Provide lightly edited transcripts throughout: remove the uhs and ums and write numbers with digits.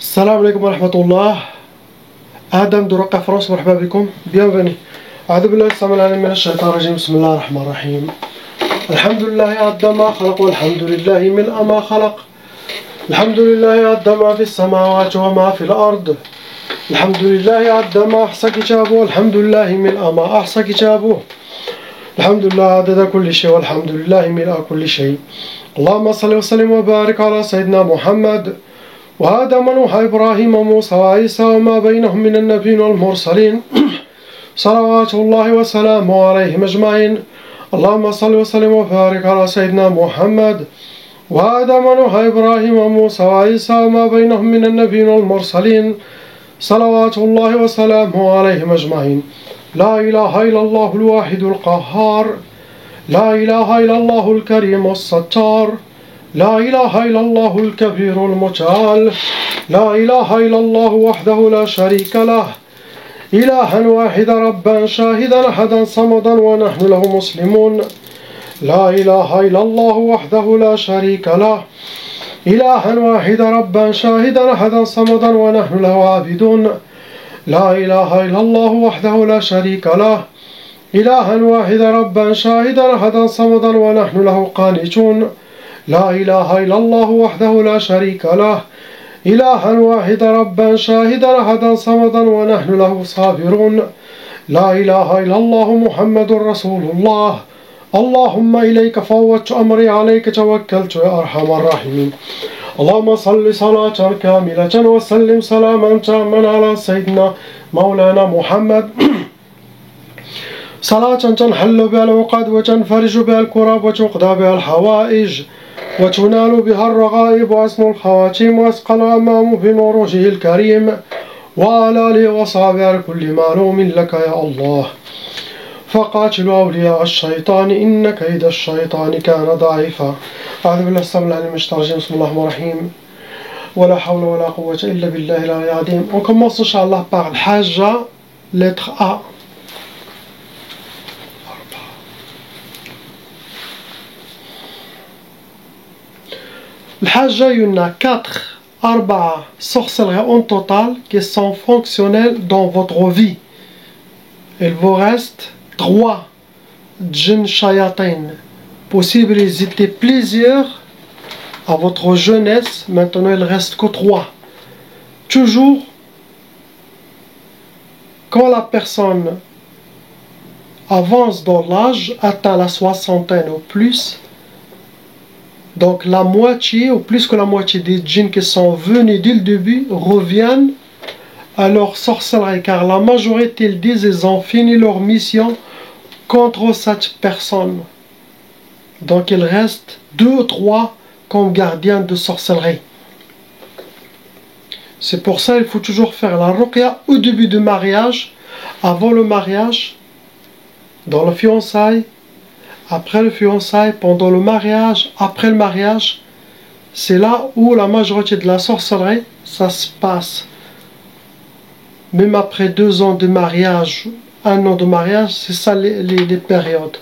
Salam alaikum wa rahmatullah. Adam de Raqqa France, marhaba bikum. Bienvenue. أعوذ بالله السميع العليم من الشيطان الرجيم. بسم الله الرحمن الرحيم. الحمد لله عد ما خلق والحمد لله من ما خلق. الحمد لله عد ما في السماوات وما في الأرض. الحمد لله عد ما أحصى كتابه والحمد لله من ما أحصى كتابه. الحمد لله عدد كل شيء والحمد لله من كل شيء. اللهم صل وسلم وبارك على سيدنا محمد وآدم ونوح إبراهيم وموسى وعيسى وما بينهم من النبيين والمرسلين صلوات الله وسلامه عليهم أجمعين. اللهم صل وسلم وبارك على سيدنا محمد وآدم ونوح إبراهيم وموسى وعيسى وما بينهم من النبيين والمرسلين صلوات الله وسلامه عليهم أجمعين. لا إله إلا الله الواحد القهار. لا إله إلا الله الكريم الستار. لا إله إلا الله الكبير المتعال. لا إله إلا الله وحده لا شريك له. إلها واحدا ربا شاهدا أحدا صمدا ونحن له مسلمون. لا إله إلا الله وحده لا شريك له. إلها واحدا ربا شاهدا أحدا صمدا ونحن له عابدون. لا إله إلا الله وحده لا شريك له. إلها واحدا ربا شاهدا أحدا صمدا ونحن له قانتون. لا إله إلا الله وحده لا شريك له. إلها واحدا ربا شاهدا أحدا صمدا ونحن له صابرون. لا إله إلا الله محمد رسول الله. اللهم إليك فوضت أمري عليك توكلت يا أرحم الراحمين. اللهم صل صلاة كاملة وسلم سلاما تاما على سيدنا مولانا محمد صلاة تنحل بها العقد وتنفرج بها الكرب وتقضى بها الحوائج وتنال بها الرغائب وحسن الخواتيم وأسقى الأمام بنور وجهه الكريم وعلى آله وصحبه على كل معلوم لك يا الله. فقاتلوا أولياء الشيطان إن كيد الشيطان كان ضعيفا. أعوذ بالله السميع العليم من الشيطان الرجيم. بسم الله الرحمن الرحيم. ولا حول ولا قوة إلا بالله العلي العظيم. On commence Inch'Allah par Al-Hajja, lettre A. Al-Hajja, il y en a 4, 4 sorcelleries en total qui sont fonctionnelles dans votre vie. Il vous reste 3 djinn shayatin. Possible, ils étaient plusieurs à votre jeunesse, maintenant il reste que 3. Toujours, quand la personne avance dans l'âge, atteint la soixantaine ou plus, donc la moitié ou plus que la moitié des djinns qui sont venus dès le début reviennent à leur sorcellerie, car la majorité, ils disent, ils ont fini leur mission contre cette personne. Donc il reste 2 ou 3 comme gardiens de sorcellerie. C'est pour ça qu'il faut toujours faire la ruqya au début du mariage, avant le mariage, dans le fiançailles, après le fiançailles, pendant le mariage, après le mariage. C'est là où la majorité de la sorcellerie, ça se passe. Même après 2 ans de mariage, 1 an de mariage, c'est ça les périodes.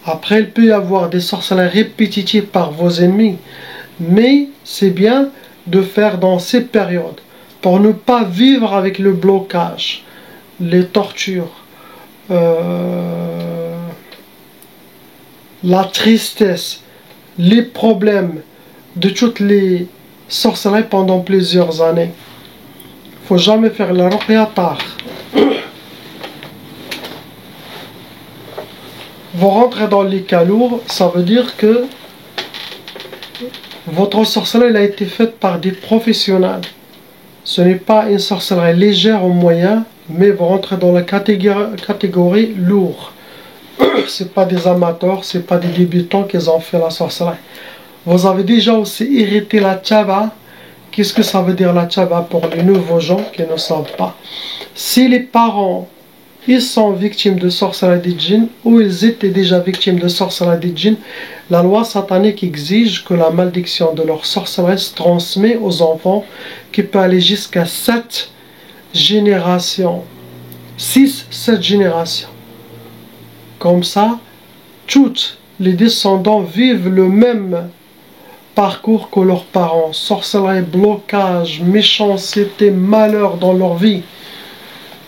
Après, il peut y avoir des sorcelleries répétitives par vos ennemis, mais c'est bien de faire dans ces périodes pour ne pas vivre avec le blocage, les tortures, la tristesse, les problèmes de toutes les sorcelleries pendant plusieurs années. Il ne faut jamais faire la ruqya tard. Vous rentrez dans les cas lourds, ça veut dire que votre sorcellerie a été faite par des professionnels. Ce n'est pas une sorcellerie légère ou moyenne, mais vous rentrez dans la catégorie lourde. Ce n'est pas des amateurs, ce n'est pas des débutants qui ont fait la sorcellerie. Vous avez déjà aussi hérité la tchaba. Qu'est-ce que ça veut dire la tchaba pour les nouveaux gens qui ne savent pas? Si les parents ils sont victimes de sorcellerie des djinns ou ils étaient déjà victimes de sorcellerie des djinns, la loi satanique exige que la malédiction de leur sorcellerie se transmet aux enfants, qui peut aller jusqu'à 7 générations. 6-7 générations. Comme ça, tous les descendants vivent le même parcours que leurs parents. Sorcellerie, blocage, méchanceté, malheur dans leur vie.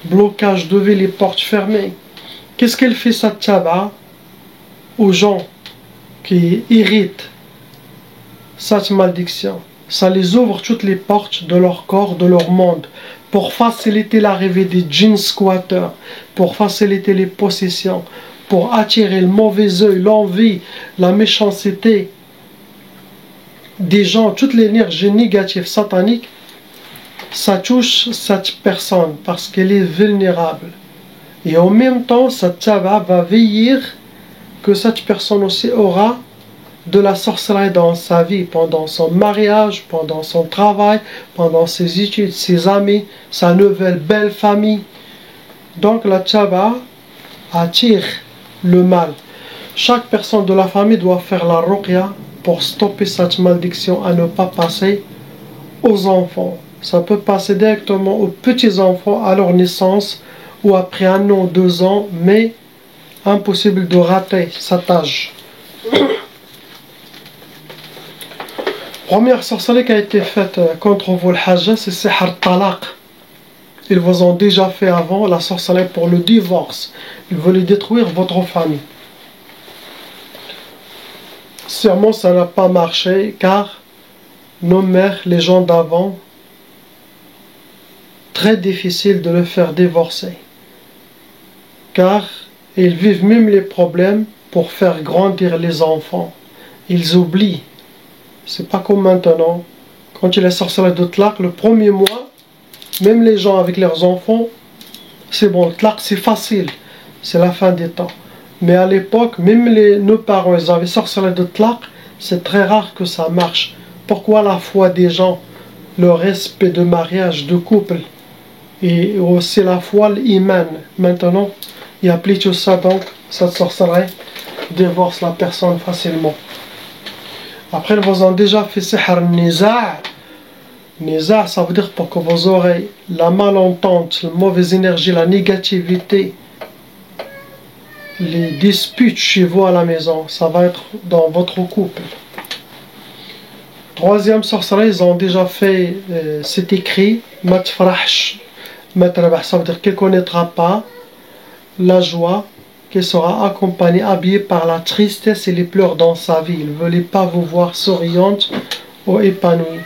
Blocage de vie, les portes fermées. Qu'est-ce qu'elle fait cette tchaba aux gens qui irritent cette malédiction? Ça les ouvre toutes les portes de leur corps, de leur monde, pour faciliter l'arrivée des djinns squatteurs, pour faciliter les possessions, pour attirer le mauvais œil, l'envie, la méchanceté des gens, toute l'énergie négative satanique, ça touche cette personne parce qu'elle est vulnérable. Et en même temps, cette tchaba va veiller que cette personne aussi aura de la sorcellerie dans sa vie, pendant son mariage, pendant son travail, pendant ses études, ses amis, sa nouvelle belle famille. Donc la tchaba attire le mal. Chaque personne de la famille doit faire la ruqya pour stopper cette malédiction à ne pas passer aux enfants. Ça peut passer directement aux petits-enfants à leur naissance ou après 1 an, 2 ans, mais impossible de rater cet âge. Première sorcellerie qui a été faite contre vous, le hajj, c'est Sihr Talaq. Ils vous ont déjà fait avant la sorcellerie pour le divorce. Ils voulaient détruire votre famille. Sûrement ça n'a pas marché car nos mères, les gens d'avant, très difficile de le faire divorcer. Car ils vivent même les problèmes pour faire grandir les enfants. Ils oublient. C'est pas comme maintenant. Quand il est sorcellerie de tlaq, le premier mois, même les gens avec leurs enfants, c'est bon, le tlaq c'est facile. C'est la fin des temps. Mais à l'époque, même nos parents, ils avaient sorcellerie de tlaq, c'est très rare que ça marche. Pourquoi la foi des gens, le respect de mariage, de couple, et aussi la foi, l'iman. Maintenant, il n'y a plus tout ça, donc cette sorcellerie divorce la personne facilement. Après, ils vous ont déjà fait sihr niza'. Niza', ça veut dire pour que vos oreilles, la malentente, la mauvaise énergie, la négativité, les disputes chez vous à la maison, ça va être dans votre couple. Troisième sorcellerie, ils ont déjà fait, c'est écrit, matfrahsh, matrabah, ça veut dire qu'il ne connaîtra pas la joie, qui sera accompagné, habillé par la tristesse et les pleurs dans sa vie. Il ne voulait pas vous voir souriante ou épanouie.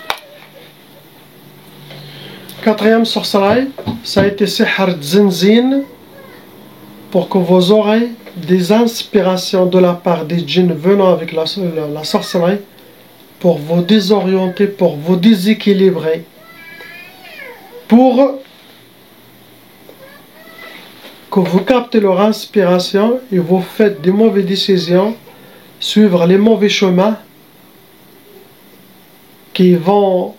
Quatrième sorcellerie, ça a été Sihr Zinzin, pour que vos oreilles, des inspirations de la part des djinns venant avec la sorcellerie, pour vous désorienter, pour vous déséquilibrer, pour que vous captez leur inspiration et vous faites des mauvaises décisions, suivre les mauvais chemins qui vont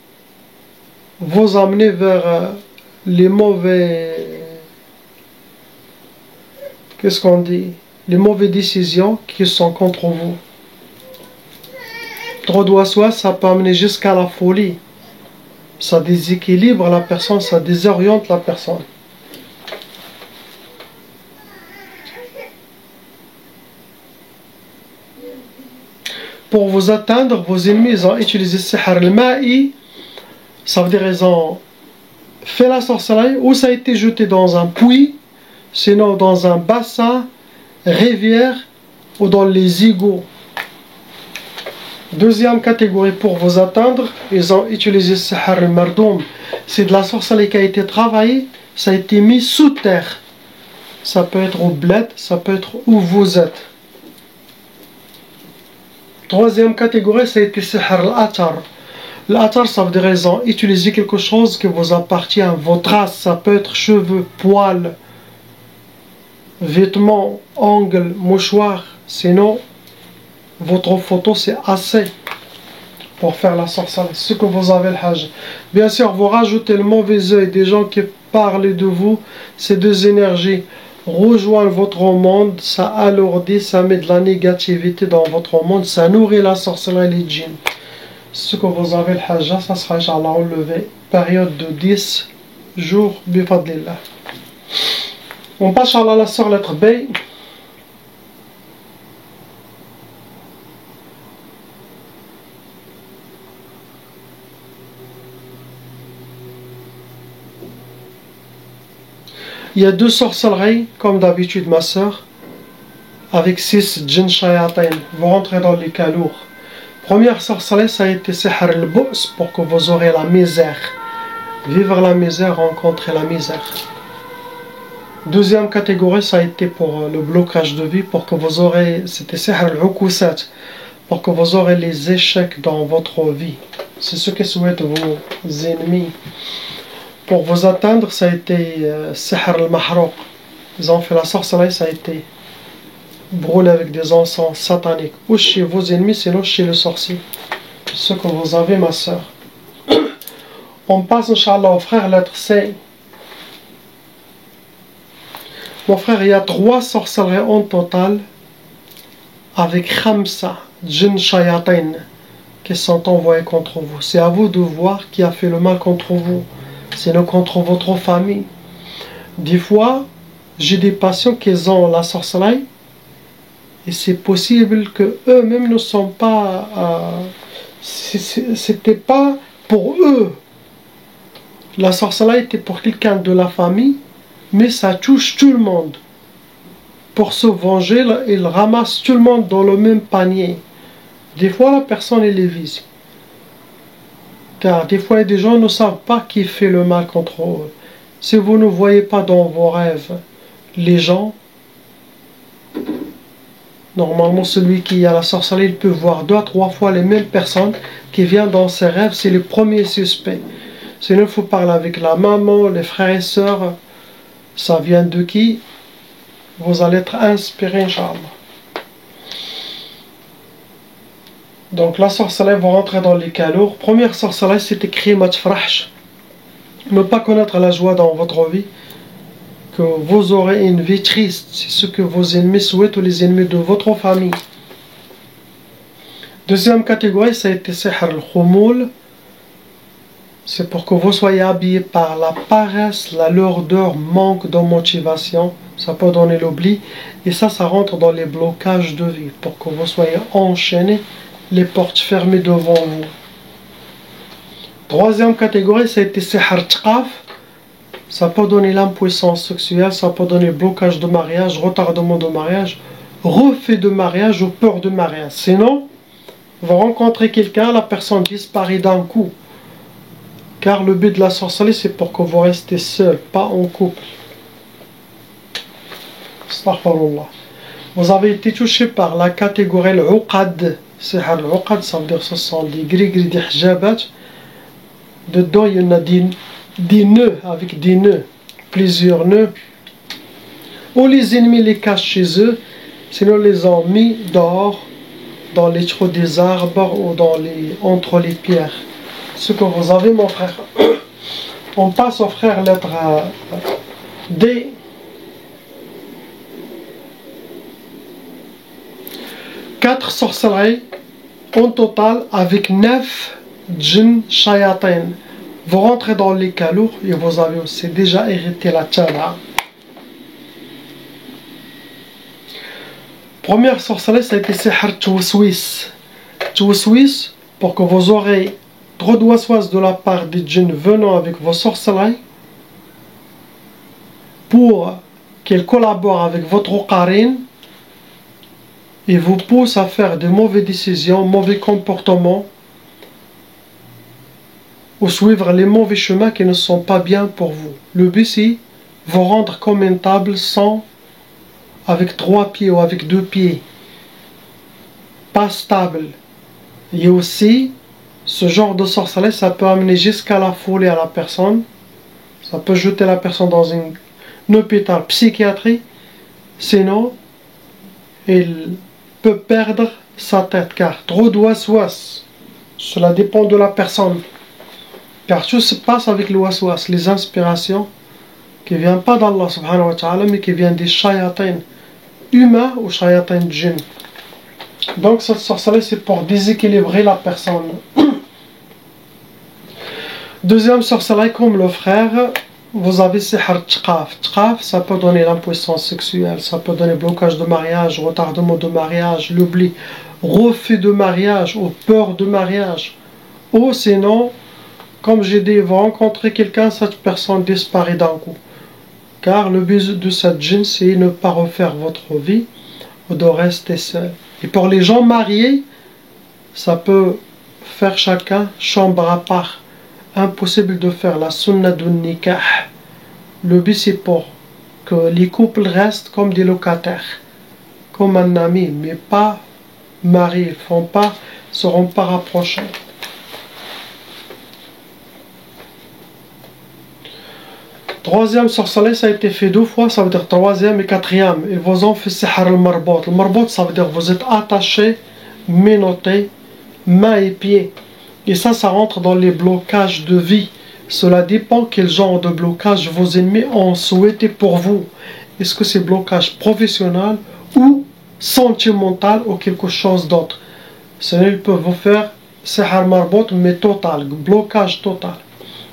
vous amener vers les mauvais... Qu'est-ce qu'on dit? Les mauvaises décisions qui sont contre vous. Trop d'oiseaux, ça peut amener jusqu'à la folie. Ça déséquilibre la personne, ça désoriente la personne. Pour vous atteindre, vos ennemis, ils ont utilisé sihr al-ma'i. Ça veut dire qu'ils ont fait la sorcellerie ou ça a été jeté dans un puits, sinon dans un bassin, rivière ou dans les égouts. Deuxième catégorie, pour vous atteindre, ils ont utilisé sihr al-mardoum. C'est de la sorcellerie qui a été travaillée, ça a été mis sous terre. Ça peut être au bled, ça peut être où vous êtes. Troisième catégorie, ça a été sihr al-atar. L'atar, ça veut dire qu'ils ont utilisé quelque chose qui vous appartient, votre race, ça peut être cheveux, poils, vêtements, ongles, mouchoirs. Sinon, votre photo, c'est assez pour faire la sorcellerie. Ce que vous avez le hajj. Bien sûr, vous rajoutez le mauvais œil des gens qui parlent de vous, ces deux énergies rejoignent votre monde, ça alourdit, ça met de la négativité dans votre monde, ça nourrit la sorcellerie et les djinns. Ce que vous avez le hajj, ça sera Inch'Allah enlevé. Période de 10 jours, bifadlillah. On passe à la sœur lettre B. Il y a 2 sorcelleries, comme d'habitude ma soeur, avec 6 djinn shayatin. Vous rentrez dans les cas lourds. Première sorcellerie, ça a été sihr al-bu's, pour que vous aurez la misère. Vivre la misère, rencontrer la misère. Deuxième catégorie, ça a été pour le blocage de vie, pour que vous aurez, c'était sihr al-ukusat, pour que vous aurez les échecs dans votre vie. C'est ce que souhaitent vos ennemis. Pour vous atteindre, ça a été sihr al-mahrouq. Ils ont fait la sorcellerie, ça a été brûler avec des encens sataniques, ou chez vos ennemis, sinon chez le sorcier. Ce que vous avez, ma soeur. On passe, Inch'Allah, au frère, lettre C. Mon frère, il y a 3 sorcelleries en total, avec Khamsa, djinn shayatin, qui sont envoyés contre vous. C'est à vous de voir qui a fait le mal contre vous, sinon contre votre famille. Des fois, j'ai des patients qui ont la sorcellerie, et c'est possible que eux-mêmes ne sont pas... c'était pas pour eux. La sorcellerie était pour quelqu'un de la famille, mais ça touche tout le monde. Pour se venger, il ramasse tout le monde dans le même panier. Des fois, la personne elle est visée. Car des fois, des gens ne savent pas qui fait le mal contre eux. Si vous ne voyez pas dans vos rêves les gens, normalement, celui qui a la sorcellerie, il peut voir 2 à 3 fois les mêmes personnes qui viennent dans ses rêves. C'est le premier suspect. Sinon, il faut parler avec la maman, les frères et sœurs. Ça vient de qui? Vous allez être inspiré, Inch'Allah. Donc, la sorcellerie va rentrer dans les cas lourds. Première sorcellerie, c'est écrit matfrahsh. Ne pas connaître la joie dans votre vie. Que vous aurez une vie triste. C'est ce que vos ennemis souhaitent, ou les ennemis de votre famille. Deuxième catégorie, ça a été sihr al-khumul. C'est pour que vous soyez habillés par la paresse, la lourdeur, manque de motivation. Ça peut donner l'oubli. Et ça rentre dans les blocages de vie. Pour que vous soyez enchaînés, les portes fermées devant vous. Troisième catégorie, ça a été sihr tqaf. Ça peut donner l'impuissance sexuelle, ça peut donner blocage de mariage, retardement de mariage, refus de mariage ou peur de mariage. Sinon, vous rencontrez quelqu'un, la personne disparaît d'un coup. Car le but de la sorcellerie, c'est pour que vous restez seul, pas en couple. Astaghfirullah. Vous avez été touché par la catégorie l'uqad. C'est l'uqad, ça veut dire que ce sont des gris-gris, des hijabat. Dedans, il y en a des nœuds, avec des nœuds, plusieurs nœuds. Ou les ennemis les cachent chez eux, sinon les ont mis dehors, dans les trous des arbres ou entre les pierres. Ce que vous avez, mon frère. On passe au frère lettre D. Quatre sorcelleries en total avec 9 djinn shayatin. Vous rentrez dans les cas lourds et vous avez aussi déjà hérité la tchada. Première sorcellerie, ça a été sihr twiswis. Twiswis, pour que vous aurez trop de waswas de la part des djinns venant avec vos sorcelleries, pour qu'ils collaborent avec votre qarine et vous poussent à faire de mauvaises décisions, mauvais comportements, ou suivre les mauvais chemins qui ne sont pas bien pour vous. Le but c'est vous rendre comme une table sans, avec 3 pieds ou avec 2 pieds, pas stable. Et aussi, ce genre de sorcellerie, ça peut amener jusqu'à la folie à la personne. Ça peut jeter la personne dans un hôpital psychiatrique. Sinon, il peut perdre sa tête, car trop de waswas. Cela dépend de la personne. Car tout se passe avec le waswas, les inspirations qui ne viennent pas d'Allah subhanahu wa ta'ala, mais qui viennent des shayatin humains ou shayatin djinn. Donc cette sorcellerie, c'est pour déséquilibrer la personne. Deuxième sorcellerie, comme le frère, vous avez sihr tqaf. Tqaf, ça peut donner l'impuissance sexuelle, ça peut donner blocage de mariage, retardement de mariage, l'oubli, refus de mariage ou peur de mariage. Ou sinon, comme j'ai dit, vous rencontrez quelqu'un, cette personne disparaît d'un coup. Car le but de cette djinn, c'est ne pas refaire votre vie ou de rester seul. Et pour les gens mariés, ça peut faire chacun chambre à part. Impossible de faire la sunna du nikah. Le but c'est pour que les couples restent comme des locataires, comme un ami, mais pas mariés, seront pas rapprochés. Troisième sorcellerie, ça a été fait 2 fois, ça veut dire troisième et quatrième. Ils vous ont fait sihr al-marbot. Le marbot, ça veut dire vous êtes attachés, menottés, mains et pieds. Et ça rentre dans les blocages de vie. Cela dépend quel genre de blocage vos ennemis ont souhaité pour vous. Est-ce que c'est blocage professionnel ou sentimental ou quelque chose d'autre? Ils peuvent vous faire sihr marbot, mais total, blocage total.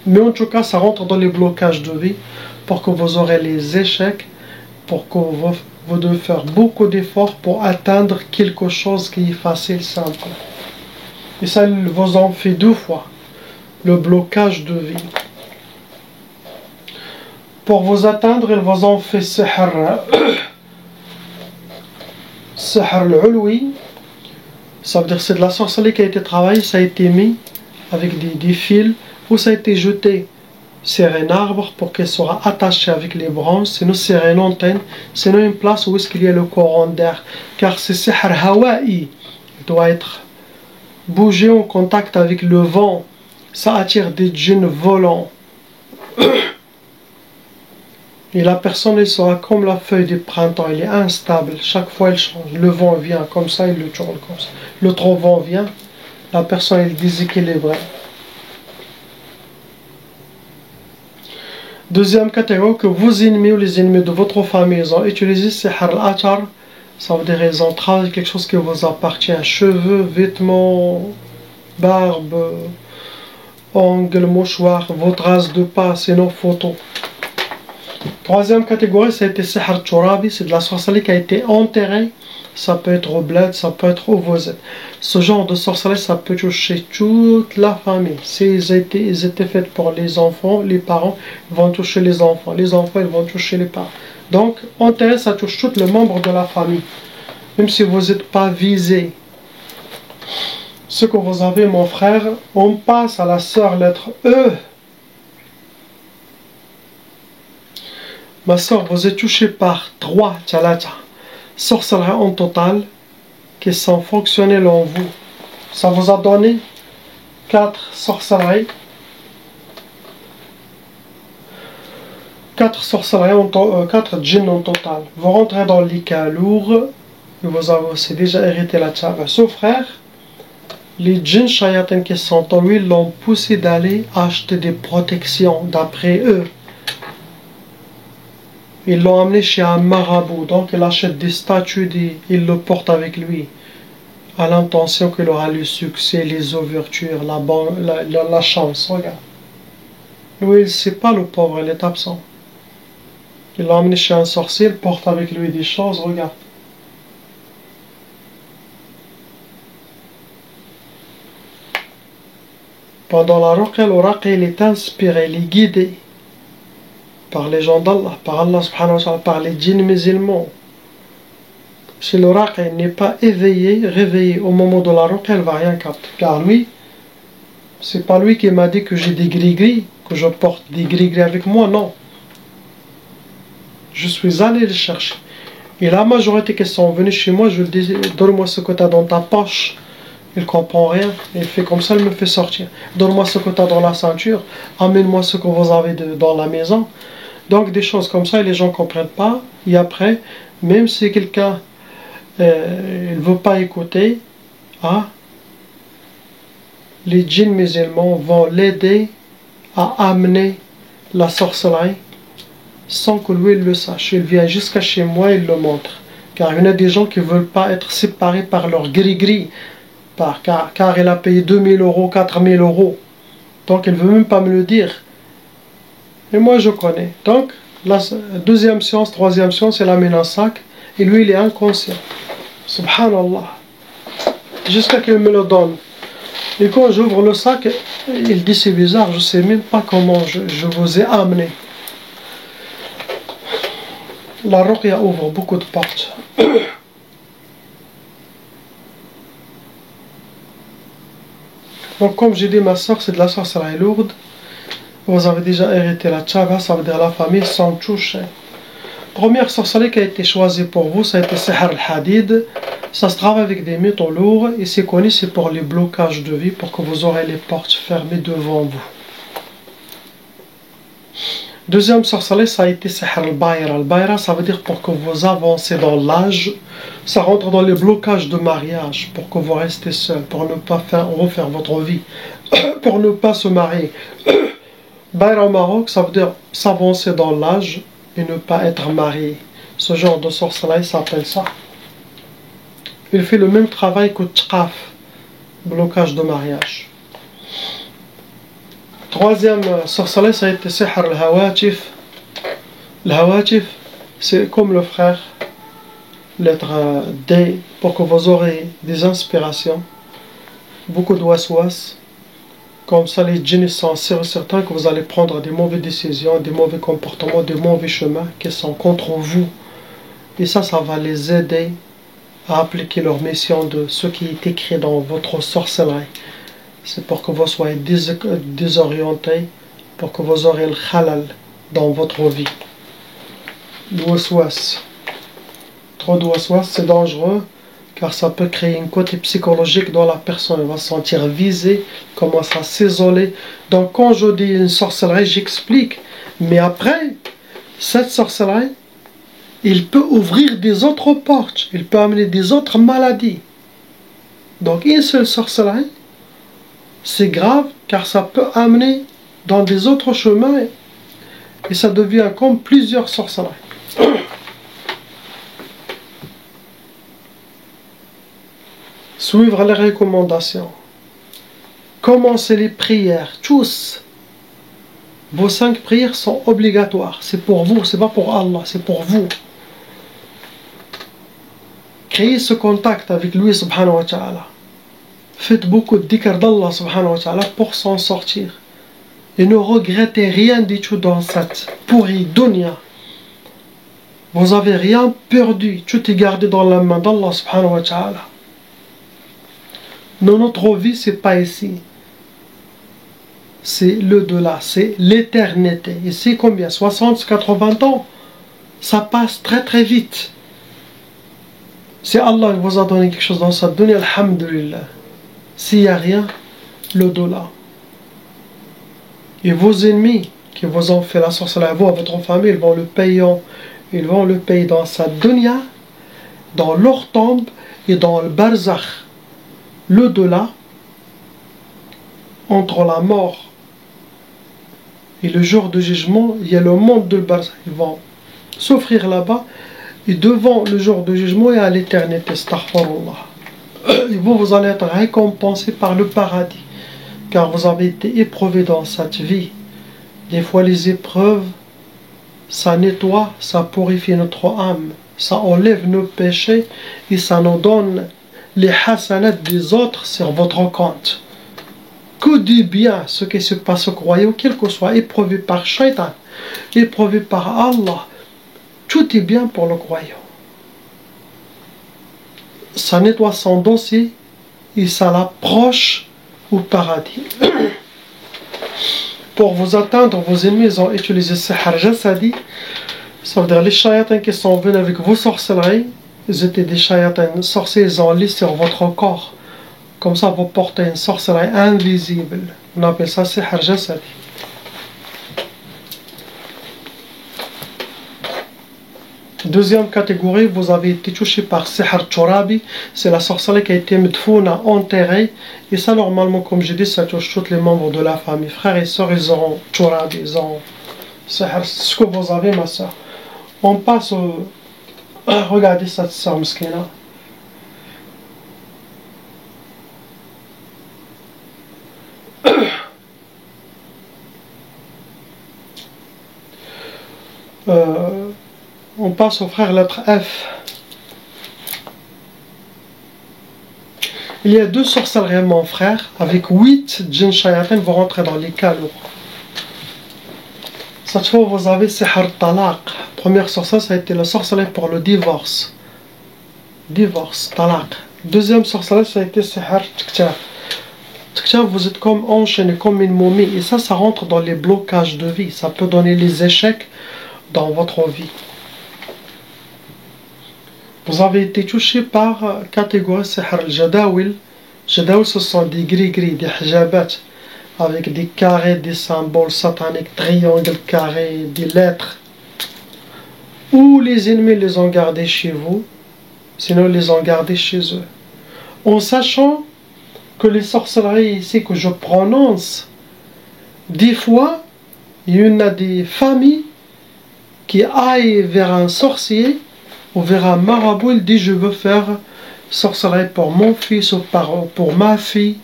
Mais en tout cas, ça rentre dans les blocages de vie pour que vous aurez les échecs, pour que vous devez faire beaucoup d'efforts pour atteindre quelque chose qui est facile, simple. Et ça, ils vous ont fait 2 fois, le blocage de vie. Pour vous atteindre, ils vous ont fait sihr al-ulwi. Ça veut dire que c'est de la sorcellerie qui a été travaillée, ça a été mis avec des fils, ou ça a été jeté sur un arbre pour qu'elle soit attachée avec les branches, sinon sur une antenne, sinon une place où est-ce qu'il y a le courant d'air. Car c'est sihr hawa'i, il doit être bougé en contact avec le vent, ça attire des djinns volants. Et la personne, elle sera comme la feuille du printemps, elle est instable, chaque fois elle change. Le vent vient comme ça, il le tourne comme ça. L'autre vent vient, la personne elle est déséquilibrée. Deuxième catégorie, que vos ennemis ou les ennemis de votre famille ils ont utilisé sihr al-atar. Ça veut dire qu'ils ont travaillé quelque chose qui vous appartient, cheveux, vêtements, barbe, ongles, mouchoirs, votre traces de pas, sinon photos. Troisième catégorie, ça a été sihr turabi, c'est de la sorcellerie qui a été enterrée. Ça peut être au bled, ça peut être où vous êtes. Ce genre de sorcellerie, ça peut toucher toute la famille. S'ils étaient faits pour les enfants, les parents vont toucher les enfants ils vont toucher les parents. Donc, enterré, ça touche tous les membres de la famille. Même si vous n'êtes pas visé. Ce que vous avez, mon frère, on passe à la sœur lettre E. Ma sœur, vous êtes touchée par 3 sorcelleries en total qui sont fonctionnelles en vous. Ça vous a donné 4 sorcelleries. 4 sorcelleries, 4 djinns en total. Vous rentrez dans l'Ika lourd, vous avez aussi déjà hérité la tchava. Sauf frère, les djinns shayatins qui sont en lui l'ont poussé d'aller acheter des protections d'après eux. Ils l'ont amené chez un marabout, donc il achète des statues, il le porte avec lui, à l'intention qu'il aura le succès, les ouvertures, la chance. Regarde. Lui, c'est pas le pauvre, il est absent. Il l'a amené chez un sorcier, il porte avec lui des choses, regarde. Pendant la ruqya, le il est inspiré, il est guidé par les gens d'Allah, par Allah subhanahu wa ta'ala, par les djinns musulmans. Si le raqi n'est pas réveillé au moment de la ruqya, il ne va rien capter. Car lui, c'est pas lui qui m'a dit que j'ai des gris-gris, que je porte des gris-gris avec moi, non. Je suis allé les chercher. Et la majorité qui sont venus chez moi, je lui dis, donne-moi ce que tu as dans ta poche. Il ne comprend rien, il fait comme ça, il me fait sortir. Donne-moi ce que tu as dans la ceinture, amène-moi ce que vous avez dans la maison. Donc des choses comme ça, et les gens ne comprennent pas. Et après, même si quelqu'un ne veut pas écouter, les djinns musulmans vont l'aider à amener la sorcellerie sans que lui il le sache. Il vient jusqu'à chez moi, il le montre. Car il y en a des gens qui ne veulent pas être séparés par leur gris-gris. Car il a payé 2000 euros, 4000 euros. Donc il ne veut même pas me le dire. Et moi je connais. Donc la deuxième séance, troisième séance, il amène un sac. Et lui il est inconscient. Subhanallah. Jusqu'à qu'il me le donne. Et quand j'ouvre le sac, il dit c'est bizarre, je ne sais même pas comment je vous ai amené. La ruqya ouvre beaucoup de portes. Donc comme j'ai dit, ma soeur, c'est de la sorcellerie lourde. Vous avez déjà hérité la tchaba, ça veut dire la famille sans toucher. Première sorcellerie qui a été choisie pour vous, ça a été Sihr al-Hadid. Ça se travaille avec des métaux lourds et c'est connu, c'est pour les blocages de vie, pour que vous aurez les portes fermées devant vous. Deuxième sorcellerie, ça a été Sihr al-Bayra. Al-Bayra, ça veut dire pour que vous avancez dans l'âge. Ça rentre dans les blocages de mariage, pour que vous restez seul, pour ne pas refaire votre vie, pour ne pas se marier. Bayra au Maroc, ça veut dire s'avancer dans l'âge et ne pas être marié. Ce genre de sorcellerie s'appelle ça. Il fait le même travail que Tqaf, blocage de mariage. Troisième sorcellerie, ça a été Sihr al-Hawatif. Le Hawatif, c'est comme le frère, lettre D, pour que vous aurez des inspirations, beaucoup de waswas. Comme ça, les djinns sont certains que vous allez prendre des mauvaises décisions, des mauvais comportements, des mauvais chemins qui sont contre vous. Et ça va les aider à appliquer leur mission de ce qui est écrit dans votre sorcellerie. C'est pour que vous soyez désorientés, pour que vous aurez le halal dans votre vie. Le waswas. Trop de waswas, c'est dangereux, car ça peut créer un côté psychologique dans la personne. Elle va se sentir visée, commence à s'isoler. Donc quand je dis une sorcellerie, j'explique. Mais après, cette sorcellerie, il peut ouvrir des autres portes. Il peut amener des autres maladies. Donc une seule sorcellerie, c'est grave, car ça peut amener dans des autres chemins. Et ça devient comme plusieurs sorcelleries. Suivre les recommandations. Commencez les prières, tous. Vos 5 prières sont obligatoires. C'est pour vous, c'est pas pour Allah, c'est pour vous. Créez ce contact avec lui subhanahu wa ta'ala. Faites beaucoup de dhikr d'Allah subhanahu wa ta'ala pour s'en sortir. Et ne regrettez rien du tout dans cette pourrie dunya. Vous n'avez rien perdu, tout est gardé dans la main d'Allah subhanahu wa ta'ala. Dans notre vie, c'est pas ici. C'est le delà, c'est l'éternité. Ici, combien? 60, 80 ans. Ça passe très très vite. Si Allah vous a donné quelque chose dans sa dunya, alhamdulillah. S'il n'y a rien, le delà. Et vos ennemis qui vous ont fait la sorcellerie à vous, à votre famille, ils vont le payer dans sa dunya, dans leur tombe et dans le barzakh. Le delà, entre la mort et le jour de jugement, il y a le monde de barzakh. Ils vont souffrir là-bas, et devant le jour de jugement et à l'éternité, astaghfirullah. Et vous allez être récompensé par le paradis, car vous avez été éprouvé dans cette vie. Des fois les épreuves, ça nettoie, ça purifie notre âme, ça enlève nos péchés et ça nous donne les hasanats des autres sur votre compte. Que du bien, ce qui se passe au croyant, quel que soit éprouvé par Shaitan, éprouvé par Allah, tout est bien pour le croyant. Ça nettoie son dossier et ça l'approche au paradis. Pour vous atteindre, vos ennemis ont utilisé Sihr Jasadi. Ça veut dire les shayatins qui sont venus avec vos sorcelleries. Ils étaient des shayatins sorciers, ils ont listé sur votre corps. Comme ça, vous portez une sorcellerie invisible. On appelle ça Sihr Jasadi. Deuxième catégorie, vous avez été touché par Sihr Turabi. C'est la sorcellerie qui a été medfouna, enterrée. Et ça, normalement, comme j'ai dit, ça touche tous les membres de la famille. Frères et sœurs, ils auront Turabi, ils auront Sihr. Ce que vous avez, ma sœur. On passe au... Regardez cette sœur mskina. On passe au frère lettre F. Il y a 2 sorcelleries, mon frère, avec 8 djinns shayatin vont rentrer dans les cas lourds. Cette fois, vous avez Sihr Talaq. première sorcellerie, ça a été la sorcellerie pour le divorce. Divorce, talaq. Deuxième sorcellerie, ça a été sihr tiktar. Tiktar, vous êtes comme enchaîné, comme une momie. Et ça rentre dans les blocages de vie. Ça peut donner les échecs dans votre vie. Vous avez été touché par catégorie sihr al-jadawil. Jadawil, ce sont des gris-gris, des hijabat, avec des carrés, des symboles sataniques, triangles, carrés, des lettres. Ou les ennemis les ont gardés chez vous, sinon ils les ont gardés chez eux. En sachant que les sorcelleries ici que je prononce, des fois, il y en a des familles qui aillent vers un sorcier ou vers un marabout, il dit je veux faire sorcellerie pour mon fils ou pour ma fille,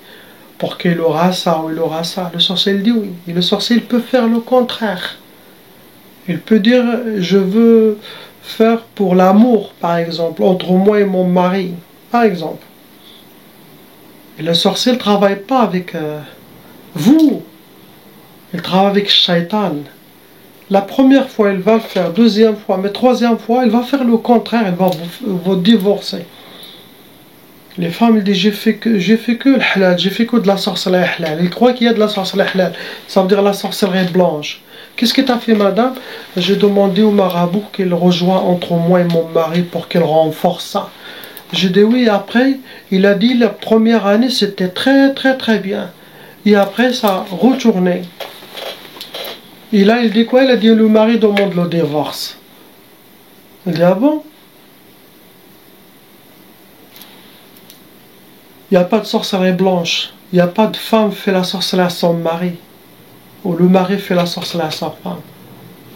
pour qu'il aura ça ou il aura ça. Le sorcier il dit oui. Et le sorcier il peut faire le contraire. Il peut dire je veux faire pour l'amour, par exemple, entre moi et mon mari, par exemple. Et le sorcier ne travaille pas avec vous, il travaille avec Shaitan. La première fois, il va le faire, deuxième fois, mais troisième fois, il va faire le contraire, il va vous divorcer. Les femmes, ils disent j'ai fait que le halal, j'ai fait que de la sorcellerie halal. Ils croient qu'il y a de la sorcellerie halal, ça veut dire la sorcellerie blanche. Qu'est-ce que tu as fait, madame? J'ai demandé au marabout qu'il rejoigne entre moi et mon mari pour qu'il renforce ça. J'ai dit oui, après, il a dit la première année c'était très très très bien. Et après, ça a retourné. Et là, il dit quoi? Il a dit le mari demande le divorce. Il dit ah bon? Il n'y a pas de sorcellerie blanche. Il n'y a pas de femme qui fait la sorcellerie à son mari. Ou le mari fait la sorcellerie à sa femme.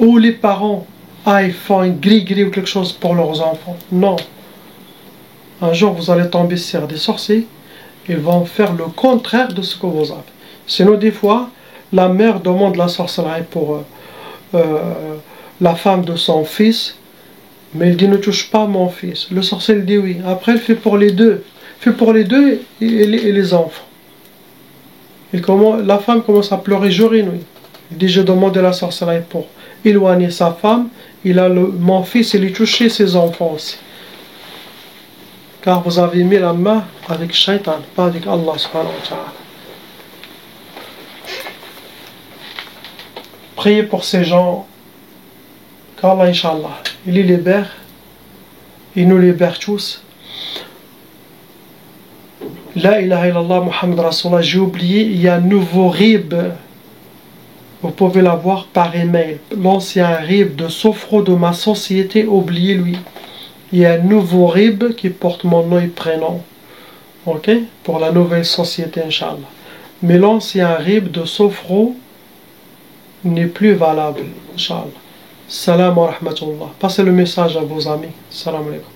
Ou les parents, ils font un gris-gris ou quelque chose pour leurs enfants. Non. Un jour, vous allez tomber sur des sorciers. Ils vont faire le contraire de ce que vous avez. Sinon, des fois, la mère demande la sorcellerie pour la femme de son fils. Mais il dit ne touche pas mon fils. Le sorcier dit oui. Après, il fait pour les deux. Il fait pour les deux et les enfants. La femme commence à pleurer jour et nuit. Il dit je demande la sorcellerie pour éloigner sa femme. Mon fils, il est touché ses enfants aussi. Car vous avez mis la main avec Shaitan, pas avec Allah subhanahu wa ta'ala. Priez pour ces gens, qu'Allah, Inch'Allah, il les libère, il nous libère tous. La ilaha illallah Muhammad Rasulullah, j'ai oublié, il y a un nouveau RIB. Vous pouvez l'avoir par email. L'ancien RIB de Sophro de ma société, oubliez-lui. Il y a un nouveau RIB qui porte mon nom et prénom. Ok? Pour la nouvelle société, Inch'Allah. Mais l'ancien RIB de Sophro n'est plus valable, Inch'Allah. Salam wa rahmatullah. Passez le message à vos amis. Salam alaikum.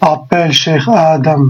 Appelle Cheikh Adam.